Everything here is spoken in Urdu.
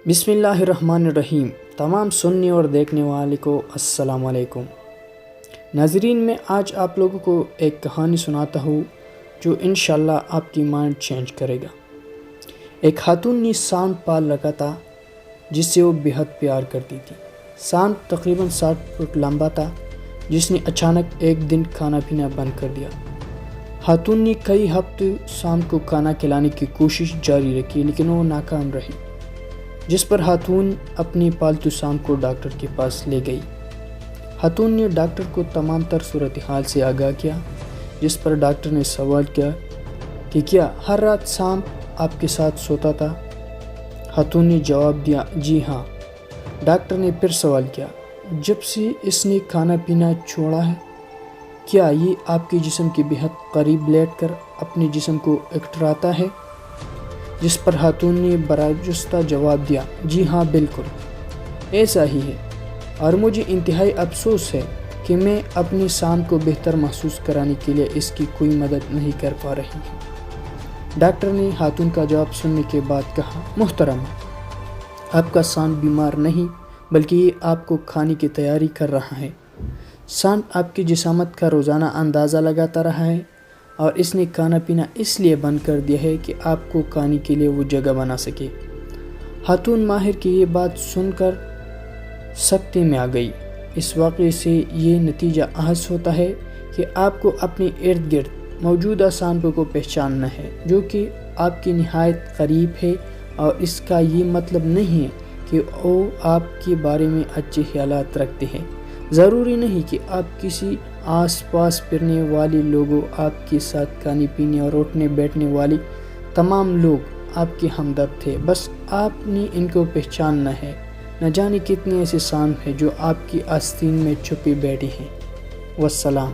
بسم اللہ الرحمن الرحیم۔ تمام سننے اور دیکھنے والے کو السلام علیکم۔ ناظرین، میں آج آپ لوگوں کو ایک کہانی سناتا ہوں جو انشاءاللہ آپ کی مائنڈ چینج کرے گا۔ ایک خاتون نے سانپ پال رکھا تھا جس سے وہ بہت پیار کرتی تھی۔ سانپ تقریباً 60 فٹ لمبا تھا جس نے اچانک ایک دن کھانا پینا بند کر دیا۔ خاتون نے کئی ہفتوں سانپ کو کھانا کھلانے کی کوشش جاری رکھی لیکن وہ ناکام رہی، جس پر خاتون اپنی پالتو سانپ کو ڈاکٹر کے پاس لے گئی۔ خاتون نے ڈاکٹر کو تمام تر صورتحال سے آگاہ کیا، جس پر ڈاکٹر نے سوال کیا کہ کیا ہر رات سانپ آپ کے ساتھ سوتا تھا؟ خاتون نے جواب دیا، جی ہاں۔ ڈاکٹر نے پھر سوال کیا، جب سے اس نے کھانا پینا چھوڑا ہے کیا یہ آپ کے جسم کے بہت قریب لیٹ کر اپنے جسم کو اکٹراتا ہے؟ جس پر خاتون نے برجستہ جواب دیا، جی ہاں بالکل ایسا ہی ہے، اور مجھے انتہائی افسوس ہے کہ میں اپنی سانپ کو بہتر محسوس کرانے کے لیے اس کی کوئی مدد نہیں کر پا رہی ہوں۔ ڈاکٹر نے خاتون کا جواب سننے کے بعد کہا، محترمہ، آپ کا سانپ بیمار نہیں بلکہ یہ آپ کو کھانے کی تیاری کر رہا ہے۔ سانپ آپ کی جسامت کا روزانہ اندازہ لگاتا رہا ہے اور اس نے کھانا پینا اس لیے بند کر دیا ہے کہ آپ کو کھانے کے لیے وہ جگہ بنا سکے۔ خاتون ماہر کی یہ بات سن کر سکتے میں آ گئی۔ اس واقعے سے یہ نتیجہ اخذ ہوتا ہے کہ آپ کو اپنے ارد گرد موجودہ سانپوں کو پہچاننا ہے جو کہ آپ کی نہایت قریب ہے، اور اس کا یہ مطلب نہیں ہے کہ وہ آپ کے بارے میں اچھے خیالات رکھتے ہیں۔ ضروری نہیں کہ آپ کسی آس پاس پھرنے والے لوگوں، آپ کے ساتھ کھانے پینے اور اٹھنے بیٹھنے والے تمام لوگ آپ کے ہمدرد تھے، بس آپ نے ان کو پہچاننا ہے۔ نہ جانے کتنے ایسے سانپ ہیں جو آپ کی آستین میں چھپے بیٹھے ہیں۔ والسلام۔